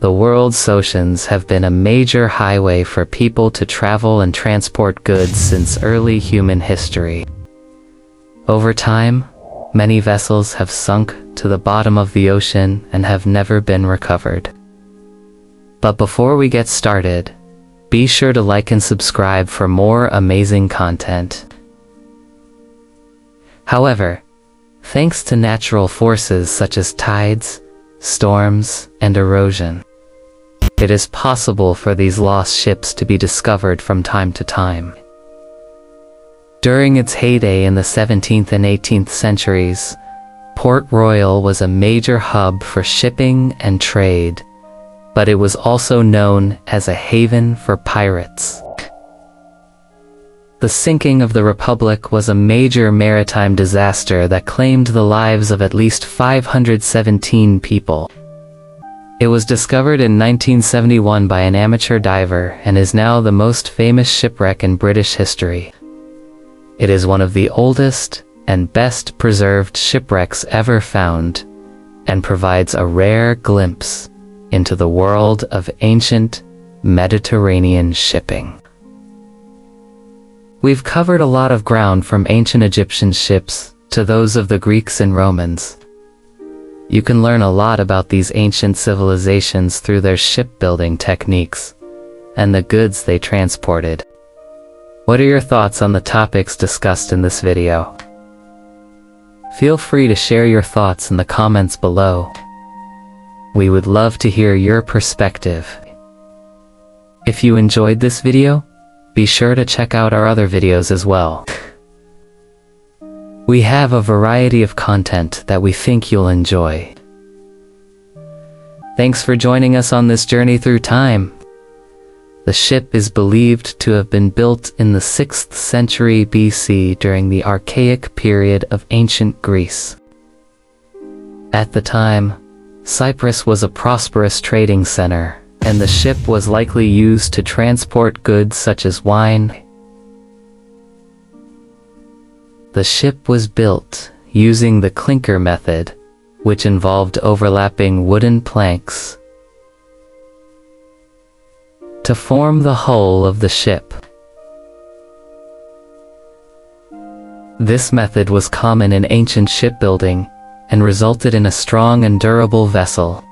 The world's oceans have been a major highway for people to travel and transport goods since early human history. Over time, many vessels have sunk to the bottom of the ocean and have never been recovered. But before we get started, be sure to like and subscribe for more amazing content. However, thanks to natural forces such as tides, storms, and erosion, it is possible for these lost ships to be discovered from time to time. During its heyday in the 17th and 18th centuries, Port Royal was a major hub for shipping and trade, but it was also known as a haven for pirates. The sinking of the Republic was a major maritime disaster that claimed the lives of at least 517 people. It was discovered in 1971 by an amateur diver and is now the most famous shipwreck in British history. It is one of the oldest and best preserved shipwrecks ever found, and provides a rare glimpse into the world of ancient Mediterranean shipping. We've covered a lot of ground, from ancient Egyptian ships to those of the Greeks and Romans. You can learn a lot about these ancient civilizations through their shipbuilding techniques and the goods they transported. What are your thoughts on the topics discussed in this video? Feel free to share your thoughts in the comments below. We would love to hear your perspective. If you enjoyed this video, be sure to check out our other videos as well. We have a variety of content that we think you'll enjoy. Thanks for joining us on this journey through time. The ship is believed to have been built in the 6th century BC during the archaic period of ancient Greece. At the time, Cyprus was a prosperous trading center, and the ship was likely used to transport goods such as wine. The ship was built using the clinker method, which involved overlapping wooden planks to form the hull of the ship. This method was common in ancient shipbuilding and resulted in a strong and durable vessel.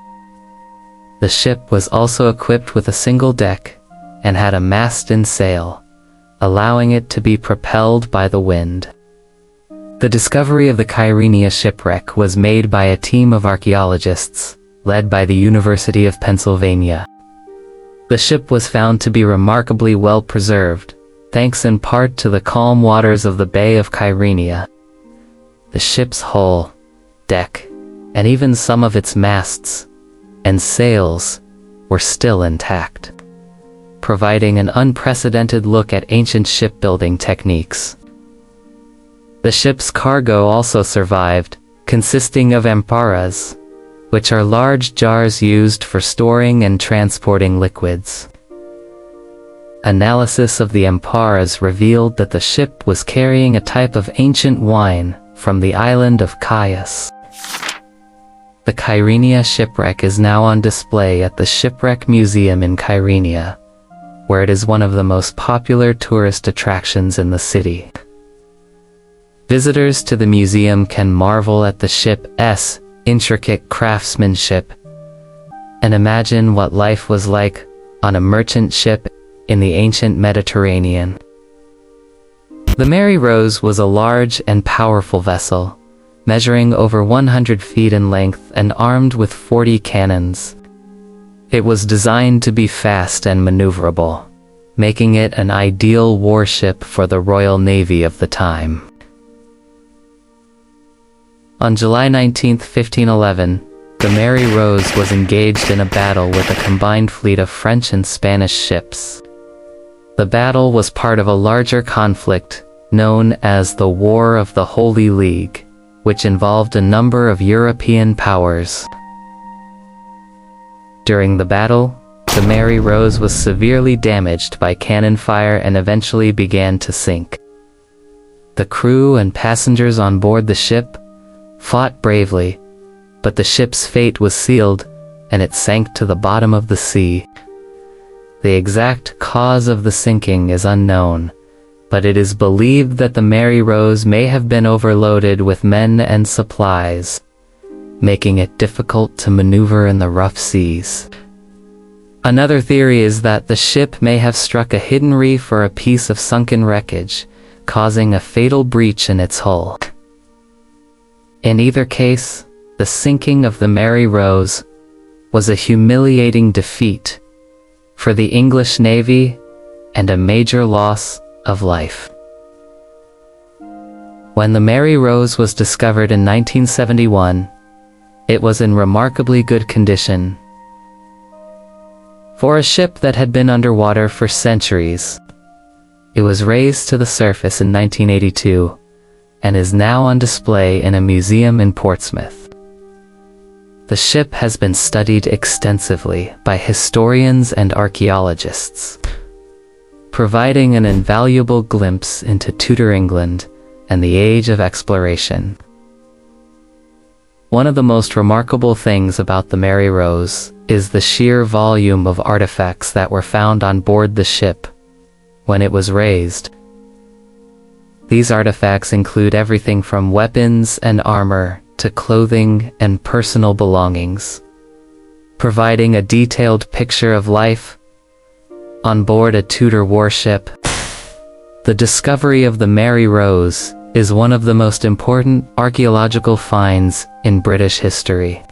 The ship was also equipped with a single deck and had a mast and sail, allowing it to be propelled by the wind. The discovery of the Kyrenia shipwreck was made by a team of archaeologists, led by the University of Pennsylvania. The ship was found to be remarkably well preserved, thanks in part to the calm waters of the Bay of Kyrenia. The ship's hull, deck, and even some of its masts and sails were still intact, providing an unprecedented look at ancient shipbuilding techniques. The ship's cargo also survived, consisting of amphoras, which are large jars used for storing and transporting liquids. Analysis of the amphoras revealed that the ship was carrying a type of ancient wine from the island of Chios. The Kyrenia shipwreck is now on display at the Shipwreck Museum in Kyrenia, where it is one of the most popular tourist attractions in the city. Visitors to the museum can marvel at the ship's intricate craftsmanship and imagine what life was like on a merchant ship in the ancient Mediterranean. The Mary Rose was a large and powerful vessel, measuring over 100 feet in length and armed with 40 cannons. It was designed to be fast and maneuverable, making it an ideal warship for the Royal Navy of the time. On July 19, 1511, the Mary Rose was engaged in a battle with a combined fleet of French and Spanish ships. The battle was part of a larger conflict known as the War of the Holy League, which involved a number of European powers. During the battle, the Mary Rose was severely damaged by cannon fire and eventually began to sink. The crew and passengers on board the ship fought bravely, but the ship's fate was sealed and it sank to the bottom of the sea. The exact cause of the sinking is unknown, but it is believed that the Mary Rose may have been overloaded with men and supplies, making it difficult to maneuver in the rough seas. Another theory is that the ship may have struck a hidden reef or a piece of sunken wreckage, causing a fatal breach in its hull. In either case, the sinking of the Mary Rose was a humiliating defeat for the English Navy and a major loss of life. When the Mary Rose was discovered in 1971, it was in remarkably good condition. For a ship that had been underwater for centuries, it was raised to the surface in 1982 and is now on display in a museum in Portsmouth. The ship has been studied extensively by historians and archaeologists, providing an invaluable glimpse into Tudor England and the age of exploration. One of the most remarkable things about the Mary Rose is the sheer volume of artifacts that were found on board the ship when it was raised. These artifacts include everything from weapons and armor to clothing and personal belongings, providing a detailed picture of life on board a Tudor warship. The discovery of the Mary Rose is one of the most important archaeological finds in British history.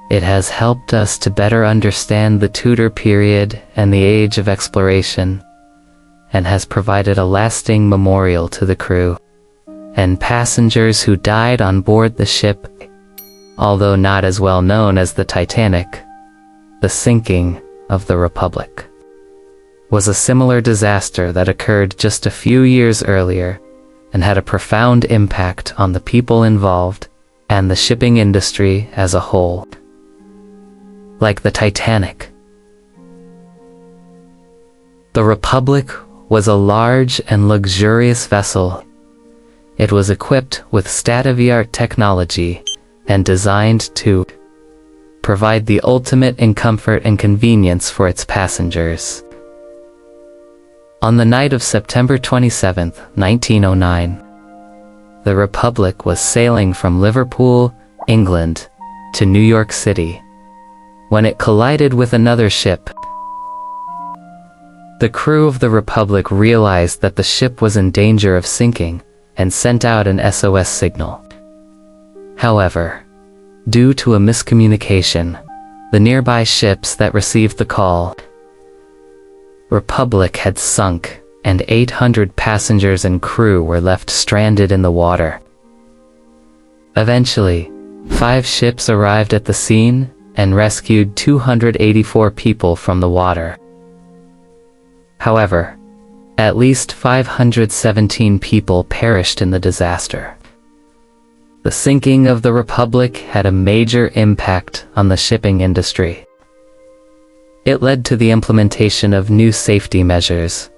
It has helped us to better understand the Tudor period and the age of exploration, and has provided a lasting memorial to the crew and passengers who died on board the ship. Although not as well known as the Titanic, the sinking of the Republic was a similar disaster that occurred just a few years earlier and had a profound impact on the people involved and the shipping industry as a whole. Like the Titanic, the Republic was a large and luxurious vessel. It was equipped with state-of-the-art technology and designed to provide the ultimate in comfort and convenience for its passengers. On the night of September 27, 1909, the Republic was sailing from Liverpool, England, to New York City when it collided with another ship. The crew of the Republic realized that the ship was in danger of sinking and sent out an SOS signal. However, due to a miscommunication, the nearby ships that received the call, Republic had sunk, and 800 passengers and crew were left stranded in the water. Eventually, 5 ships arrived at the scene and rescued 284 people from the water. However, at least 517 people perished in the disaster. The sinking of the Republic had a major impact on the shipping industry. It led to the implementation of new safety measures,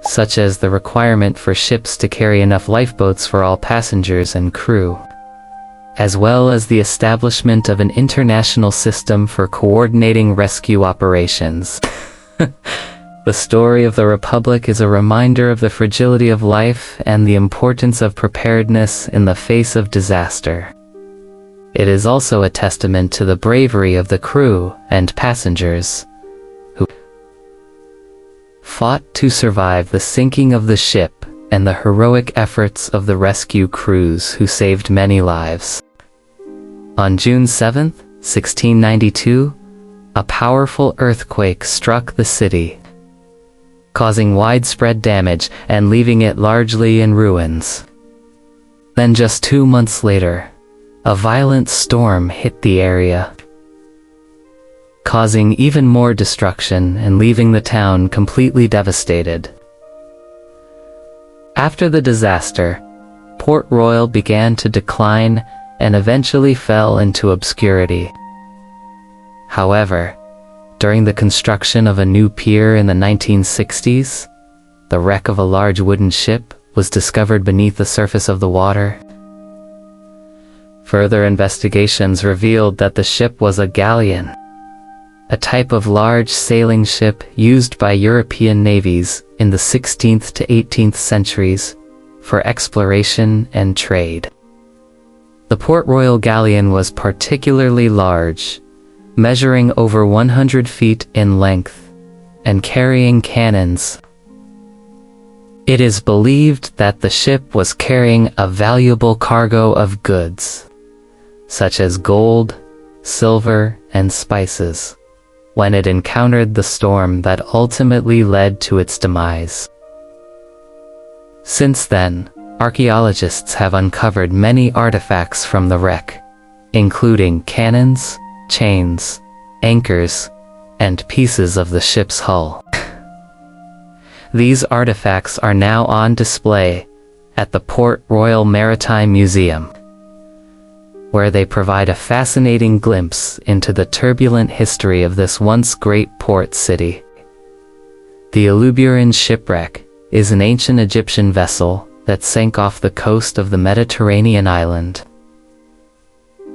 such as the requirement for ships to carry enough lifeboats for all passengers and crew, as well as the establishment of an international system for coordinating rescue operations. The story of the Republic is a reminder of the fragility of life and the importance of preparedness in the face of disaster. It is also a testament to the bravery of the crew and passengers who fought to survive the sinking of the ship and the heroic efforts of the rescue crews who saved many lives. On June 7, 1692, a powerful earthquake struck the city, causing widespread damage and leaving it largely in ruins. Then just 2 months later, a violent storm hit the area, causing even more destruction and leaving the town completely devastated. After the disaster, Port Royal began to decline and eventually fell into obscurity. However, during the construction of a new pier in the 1960s, the wreck of a large wooden ship was discovered beneath the surface of the water. Further investigations revealed that the ship was a galleon, a type of large sailing ship used by European navies in the 16th to 18th centuries for exploration and trade. The Port Royal galleon was particularly large, measuring over 100 feet in length and carrying cannons. It is believed that the ship was carrying a valuable cargo of goods, such as gold, silver, and spices, when it encountered the storm that ultimately led to its demise. Since then, archaeologists have uncovered many artifacts from the wreck, including cannons, chains, anchors, and pieces of the ship's hull. These artifacts are now on display at the Port Royal Maritime Museum, where they provide a fascinating glimpse into the turbulent history of this once great port city. The Ancient Shipwreck is an ancient Egyptian vessel that sank off the coast of the Mediterranean island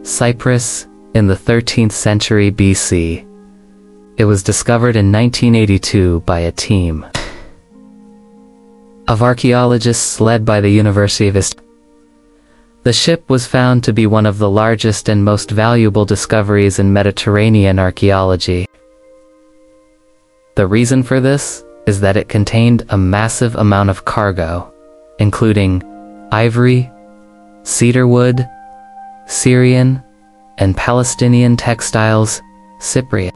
Cyprus in the 13th century BC. It was discovered in 1982 by a team of archaeologists led by the University of Istanbul. The ship was found to be one of the largest and most valuable discoveries in Mediterranean archaeology. The reason for this is that it contained a massive amount of cargo, including ivory, cedarwood, Syrian, and Palestinian textiles, Cypriot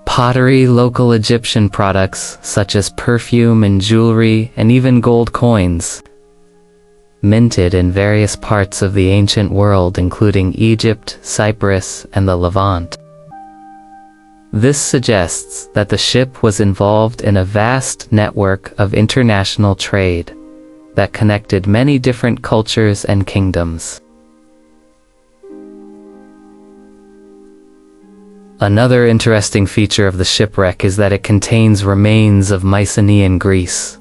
pottery, local Egyptian products such as perfume and jewelry, and even gold coins, minted in various parts of the ancient world including Egypt, Cyprus, and the Levant. This suggests that the ship was involved in a vast network of international trade that connected many different cultures and kingdoms. Another interesting feature of the shipwreck is that it contains remains of Mycenaean Greece.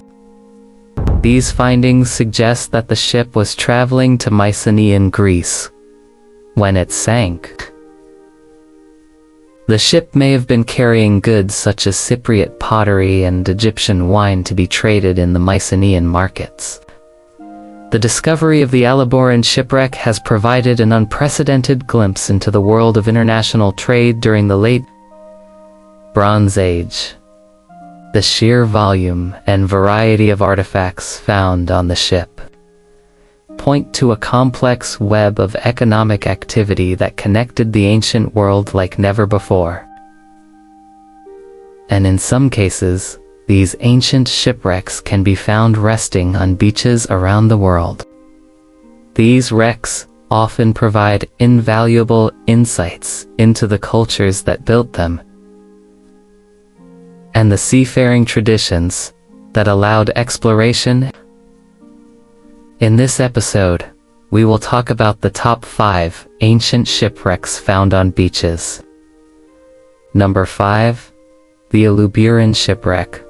These findings suggest that the ship was traveling to Mycenaean Greece when it sank. The ship may have been carrying goods such as Cypriot pottery and Egyptian wine to be traded in the Mycenaean markets. The discovery of the Ancient Shipwreck has provided an unprecedented glimpse into the world of international trade during the late Bronze Age. The sheer volume and variety of artifacts found on the ship point to a complex web of economic activity that connected the ancient world like never before. And in some cases, these ancient shipwrecks can be found resting on beaches around the world. These wrecks often provide invaluable insights into the cultures that built them and the seafaring traditions that allowed exploration. In this episode, we will talk about the top 5 ancient shipwrecks found on beaches. Number 5, the Ancient Shipwreck.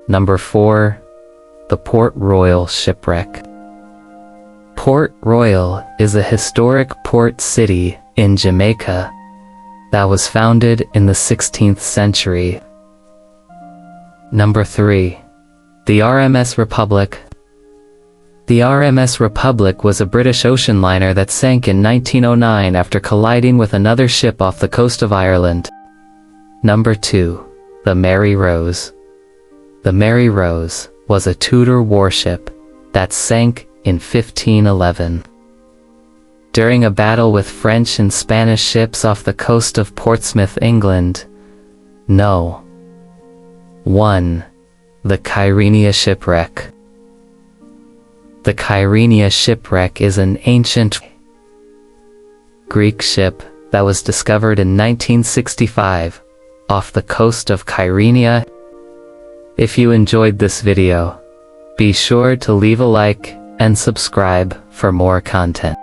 Number 4, the Port Royal Shipwreck. Port Royal is a historic port city in Jamaica that was founded in the 16th century. Number 3, the RMS Republic. The RMS Republic was a British ocean liner that sank in 1909 after colliding with another ship off the coast of Ireland. Number 2, the Mary Rose. The Mary Rose was a Tudor warship that sank in 1511 during a battle with French and Spanish ships off the coast of Portsmouth, England. 1. The Kyrenia Shipwreck. The Kyrenia Shipwreck is an ancient Greek ship that was discovered in 1965 off the coast of Kyrenia. If you enjoyed this video, be sure to leave a like and subscribe for more content.